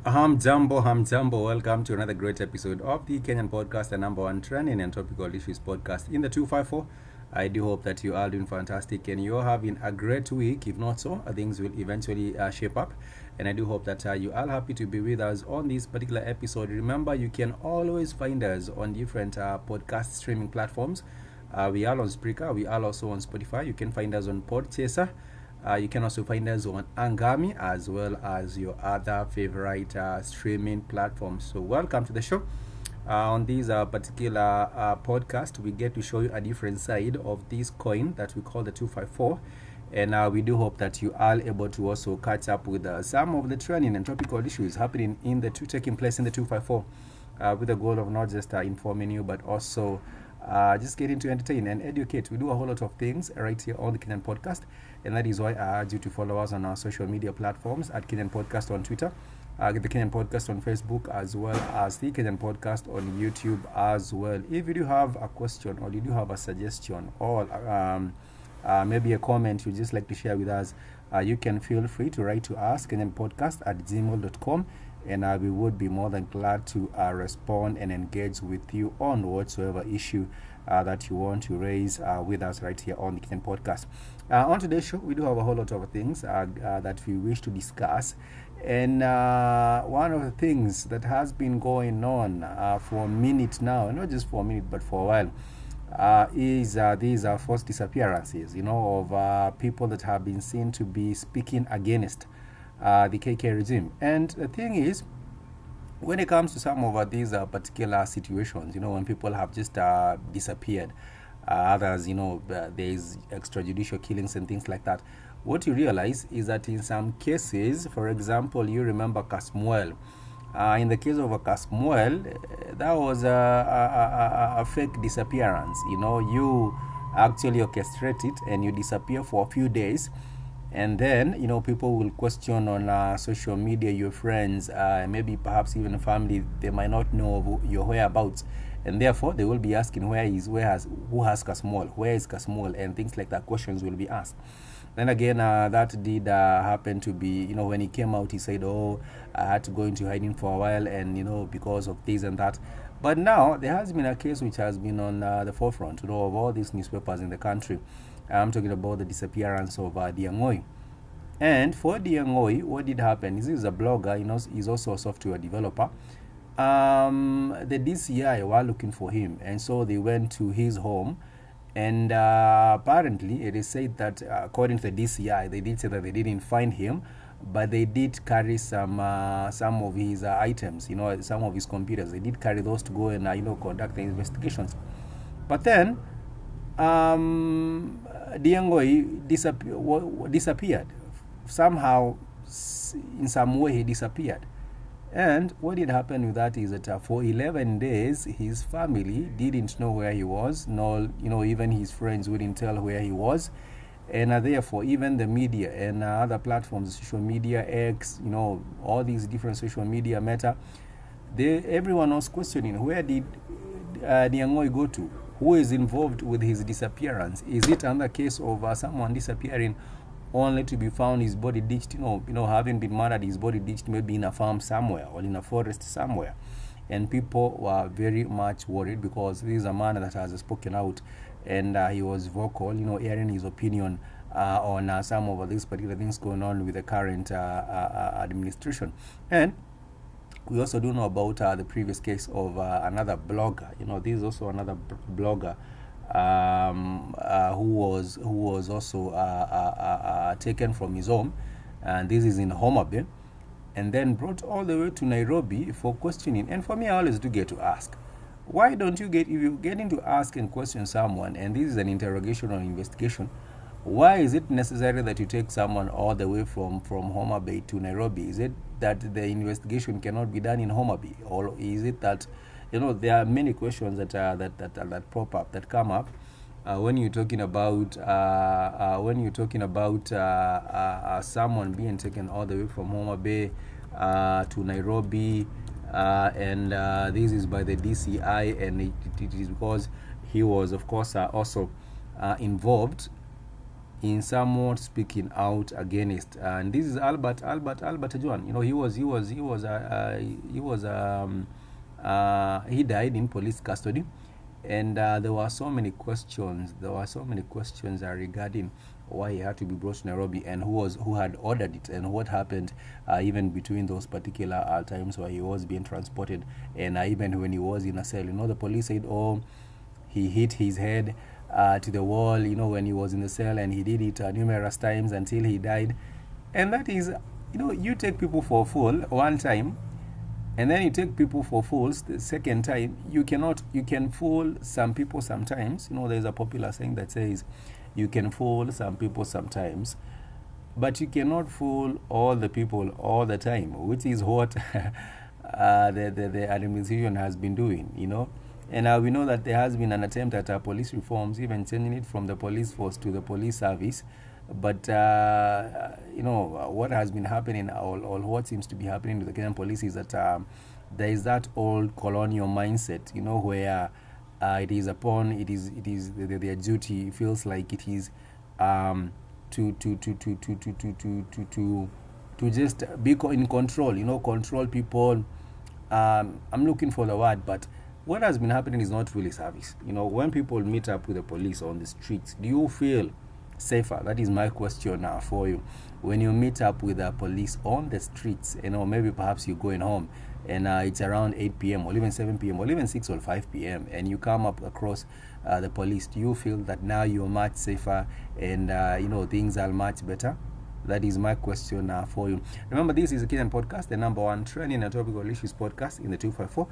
Hamjambo. Welcome to another great episode of the Kenyan podcast, the number one trending and topical issues podcast in the 254. I do hope that you are doing fantastic and you're having a great week. If not so, things will eventually shape up. And I do hope that you are happy to be with us on this particular episode. Remember, you can always find us on different podcast streaming platforms. We are on Spreaker. We are also on Spotify. You can find us on Podchaser. You can also find us on Angami as well as your other favorite streaming platforms. So welcome to the show. On this particular podcast, we get to show you a different side of this coin that we call the 254. And we do hope that you are able to also catch up with some of the trending and topical issues happening taking place in the 254 with the goal of not just informing you but also just getting to entertain and educate. We do a whole lot of things right here on the Kenyan Podcast, and that is why I urge you to follow us on our social media platforms at Kenyan Podcast on Twitter, the Kenyan Podcast on Facebook, as well as the Kenyan Podcast on YouTube as well. If you do have a question or you do have a suggestion or maybe a comment you'd just like to share with us, you can feel free to write to us, kenyanpodcast@gmail.com, and we would be more than glad to respond and engage with you on whatsoever issue that you want to raise with us right here on the Kenyan Podcast. On today's show, we do have a whole lot of things that we wish to discuss. And one of the things that has been going on for a minute now, not just for a minute, but for a while, is these forced disappearances, of people that have been seen to be speaking against the KK regime. And the thing is, when it comes to some of these particular situations, when people have just disappeared, others, there is extrajudicial killings and things like that, what you realize is that in some cases, for example, you remember Kasmuel. In the case of a Kasmuel, that was a fake disappearance. You actually orchestrate it and you disappear for a few days. And then, people will question on social media, your friends, maybe perhaps even family, they might not know of your whereabouts. And therefore, they will be asking, who has Kasmol? Where is Kasmol? And things like that, questions will be asked. Then again, that did happen to be, when he came out, he said, I had to go into hiding for a while and, because of this and that. But now, there has been a case which has been on the forefront, of all these newspapers in the country. I'm talking about the disappearance of Ndiangui. And for Ndiangui, what did happen is he's a blogger, he's also a software developer. The DCI were looking for him, and so they went to his home. And apparently, it is said that according to the DCI, they did say that they didn't find him, but they did carry some of his items, some of his computers. They did carry those to go and conduct the investigations. But then Ndiangui disappeared. Somehow, in some way, he disappeared. And what did happen with that is that for 11 days, his family didn't know where he was, nor, even his friends wouldn't tell where he was. And therefore, even the media and other platforms, social media, X, all these different social media Meta, everyone was questioning, where did Ndiangui go to? Who is involved with his disappearance? Is it another case of someone disappearing only to be found his body ditched, having been murdered, his body ditched maybe in a farm somewhere or in a forest somewhere? And people were very much worried because this is a man that has spoken out and he was vocal, airing his opinion on some of these particular things going on with the current administration. And we also do know about the previous case of another blogger. This is also another blogger who was also taken from his home, and this is in Homa Bay, and then brought all the way to Nairobi for questioning. And for me, I always do get to ask, why don't you if you're getting to ask and question someone, and this is an interrogation or investigation, why is it necessary that you take someone all the way from Homa Bay to Nairobi? Is it that the investigation cannot be done in Homa Bay, or is it that there are many questions that pop up, that come up when you're talking about someone being taken all the way from Homa Bay to Nairobi, and this is by the DCI, and it is because he was, of course, also involved in somewhat speaking out against. And this is Albert John. He died in police custody, and there were so many questions. Regarding why he had to be brought to Nairobi, and who had ordered it, and what happened even between those particular times where he was being transported, and even when he was in a cell. The police said, oh, he hit his head to the wall, when he was in the cell, and he did it numerous times until he died. And that is, you take people for a fool one time, and then you take people for fools the second time. You can fool some people sometimes. There's a popular saying that says, you can fool some people sometimes, but you cannot fool all the people all the time, which is what the administration has been doing, And we know that there has been an attempt at police reforms, even changing it from the police force to the police service. But, what has been happening, or what seems to be happening to the Kenyan police, is that there is that old colonial mindset, where it is their duty, feels like it is to just be in control, control people. I'm looking for the word, but what has been happening is not really service. When people meet up with the police on the streets, do you feel safer? That is my question now for you. When you meet up with the police on the streets, maybe perhaps you're going home, and it's around 8 p.m. or even 7 p.m. or even 6 or 5 p.m. and you come up across the police, do you feel that now you're much safer and things are much better? That is my question for you. Remember, this is a Kenyan podcast, the number one trending and topical issues podcast in the 254.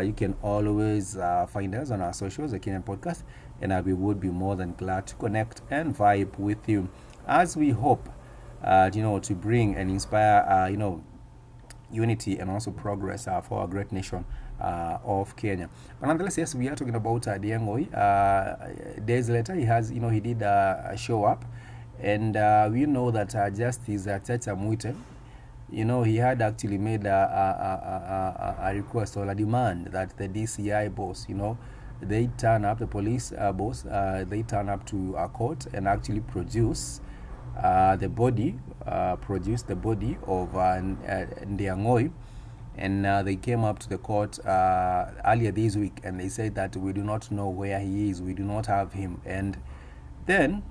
You can always find us on our socials, the Kenyan podcast, and we would be more than glad to connect and vibe with you, as we hope, to bring and inspire, unity and also progress for our great nation of Kenya. But nonetheless, yes, we are talking about Ndiangui. Days later, he did show up. And we know that Justice Chacha Mwite, he had actually made a request or a demand that the DCI boss, they turn up, the police boss, they turn up to a court and actually produce the body of Ndiangui. And they came up to the court earlier this week, and they said that we do not know where he is, we do not have him. And then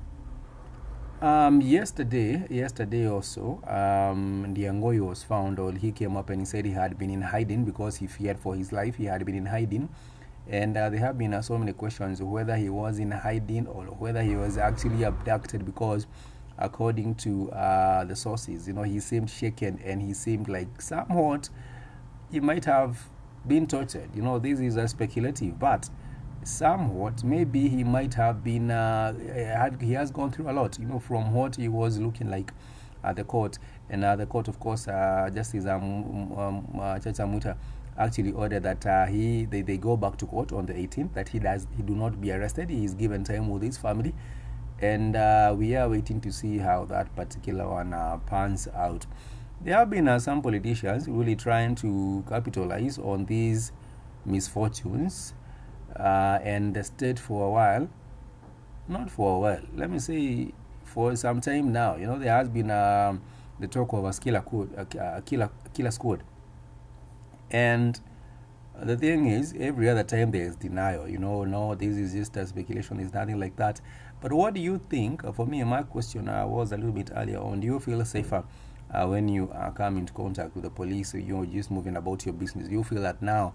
yesterday also, Ndiangui was found, or he came up and he said he had been in hiding because he feared for his life. He had been in hiding, and there have been so many questions whether he was in hiding or whether he was actually abducted, because according to the sources, he seemed shaken and he seemed like somewhat he might have been tortured. This is speculative, but somewhat maybe he might have been he has gone through a lot, from what he was looking like at the court. And the court, of course, Justice Chacha Mwite actually ordered that they go back to court on the 18th, that he do not be arrested. He is given time with his family, and we are waiting to see how that particular one pans out. There have been some politicians really trying to capitalize on these misfortunes, and the state for a while, not for a while, let me say for some time now, there has been the talk of a killer squad. And the thing is, every other time there is denial, no, this is just a speculation, it's nothing like that. But what do you think? For me, my question was a little bit earlier on, do you feel safer when you come into contact with the police, you're just moving about your business? Do you feel that now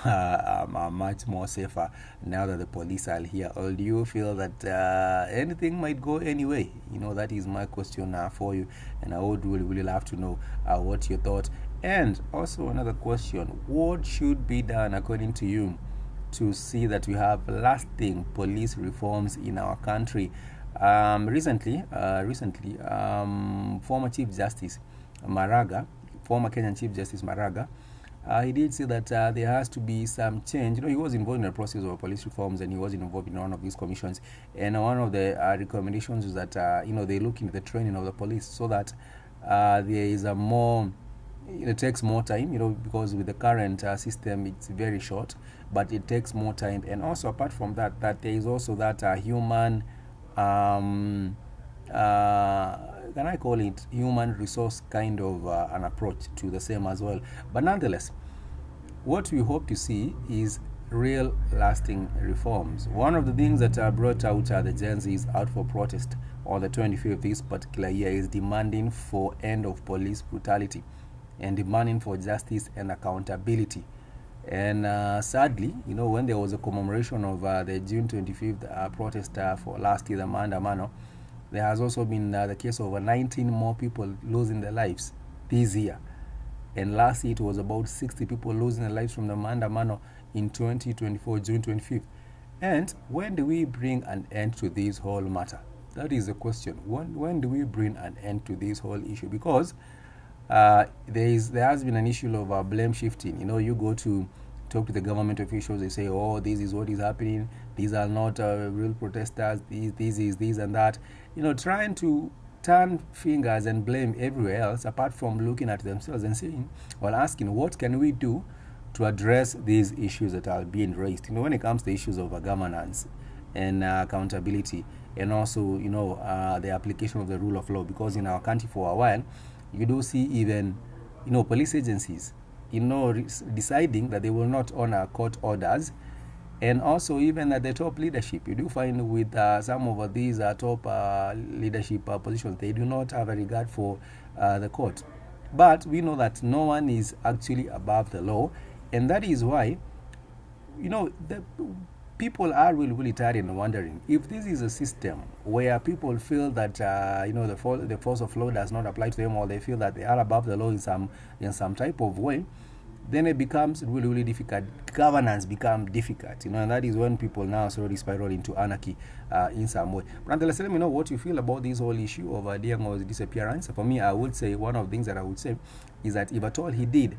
I'm much more safer now that the police are here? Or do you feel that anything might go anyway? That is my question for you, and I would really, really love to know what your thoughts. And also another question, what should be done according to you to see that we have lasting police reforms in our country? Recently, former Chief Justice Maraga, former Kenyan Chief Justice Maraga, he did say that there has to be some change. He was involved in the process of police reforms, and he was involved in one of these commissions. And one of the recommendations is that they look into the training of the police, so that there is a more. It takes more time, because with the current system, it's very short, but it takes more time. And also, apart from that, there is also that human can I call it human resource kind of an approach to the same as well. But nonetheless, what we hope to see is real lasting reforms. One of the things that are brought out the Gen Zs out for protest on the 25th of this particular year is demanding for end of police brutality and demanding for justice and accountability. And sadly, when there was a commemoration of the June 25th protest for last year, the Maandamano, there has also been the case of 19 more people losing their lives this year. And last year it was about 60 people losing their lives from the Maandamano in 2024, June 25th. And when do we bring an end to this whole matter? That is the question. When do we bring an end to this whole issue? Because there has been an issue of blame shifting. You go to talk to the government officials, they say, oh, this is what is happening, these are not real protesters, this is this and that, trying to turn fingers and blame everywhere else apart from looking at themselves and saying, well, asking what can we do to address these issues that are being raised, when it comes to issues of governance and accountability, and also the application of the rule of law. Because in our country for a while you do see even police agencies deciding that they will not honor court orders, and also even at the top leadership you do find with some of these top leadership positions, they do not have a regard for the court. But we know that no one is actually above the law, and that is why the people are really tired and wondering if this is a system where people feel that the force of law does not apply to them, or they feel that they are above the law in some type of way, then it becomes really difficult. Governance becomes difficult, and that is when people now slowly spiral into anarchy in some way. But nonetheless, let me know what you feel about this whole issue of Ndiangui's disappearance. For me, I would say one of the things that I would say is that if at all he did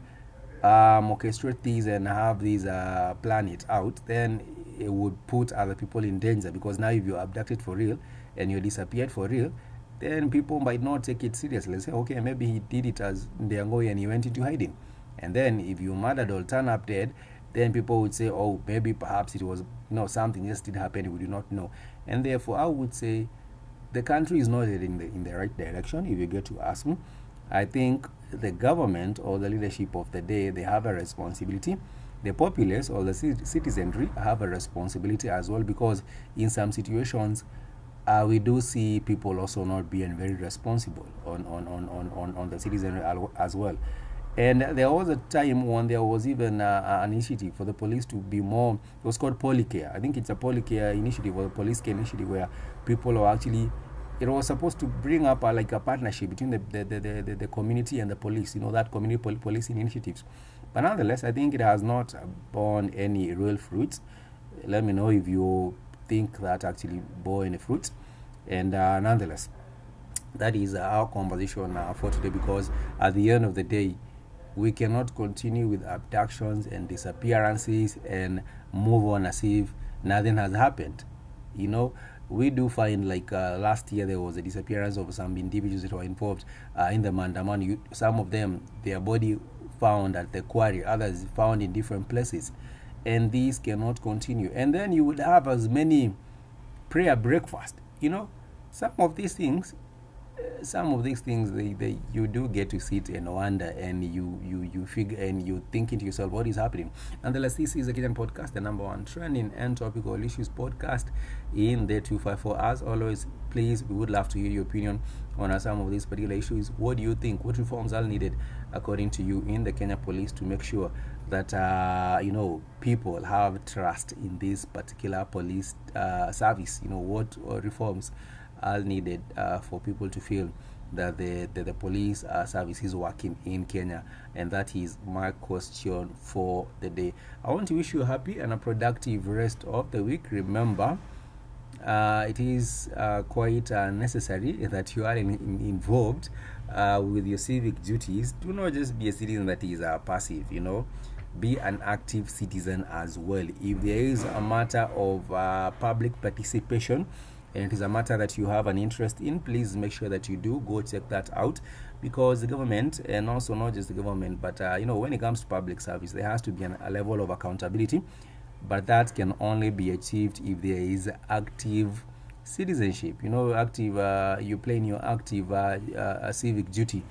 orchestrate these and have these plan it out, then it would put other people in danger. Because now if you're abducted for real and you're disappeared for real, then people might not take it seriously. Say, okay, maybe he did it as Ndiangui and he went into hiding. And then if you murdered or turn up dead, then people would say, oh, maybe perhaps it was something just did happen, we do not know. And therefore I would say the country is not heading in the right direction. If you get to ask me, I think the government or the leadership of the day, they have a responsibility. The populace or the citizenry have a responsibility as well, because in some situations we do see people also not being very responsible on the citizenry as well. And there was a time when there was even an initiative for the police to be more, it was called Polycare. I think it's a Polycare initiative or a police care initiative, where people are actually, it was supposed to bring up like a partnership between the community and the police, that community policing initiatives. But nonetheless, I think it has not borne any real fruits. Let me know if you think that actually bore any fruits. And nonetheless, that is our conversation for today, because at the end of the day, we cannot continue with abductions and disappearances and move on as if nothing has happened. We do find, like last year there was a disappearance of some individuals that were involved in the Maandamano. Some of them, their body found at the quarry, others found in different places, and these cannot continue. And then you would have as many prayer breakfast. Some of these things, they you do get to sit and wonder, and you figure and you thinking to yourself, what is happening? Nonetheless, this is the Kenyan Podcast, the #1 trending and topical issues podcast in the 254. As always, please, we would love to hear your opinion on some of these particular issues. What do you think? What reforms are needed according to you in the Kenya Police to make sure that people have trust in this particular police service? What reforms are needed for people to feel that the police service is working in Kenya? And that is my question for the day. I want to wish you a happy and a productive rest of the week. Remember, it is quite necessary that you are involved with your civic duties. Do not just be a citizen that is passive, be an active citizen as well. If there is a matter of public participation, and it is a matter that you have an interest in, please make sure that you do go check that out, because the government, and also not just the government, but when it comes to public service, there has to be a level of accountability, but that can only be achieved if there is active citizenship. Active. You playing your active civic duty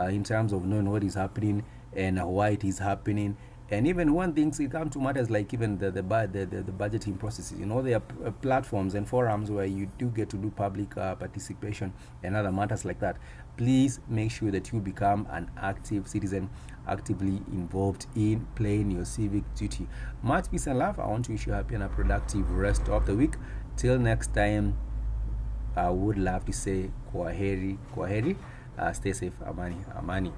in terms of knowing what is happening and why it is happening. And even when things it come to matters like even the budgeting processes, there are platforms and forums where you do get to do public participation and other matters like that. Please make sure that you become an active citizen, actively involved in playing your civic duty. Much peace and love. I want to wish you a happy and a productive rest of the week. Till next time, I would love to say kwaheri. Stay safe. Amani.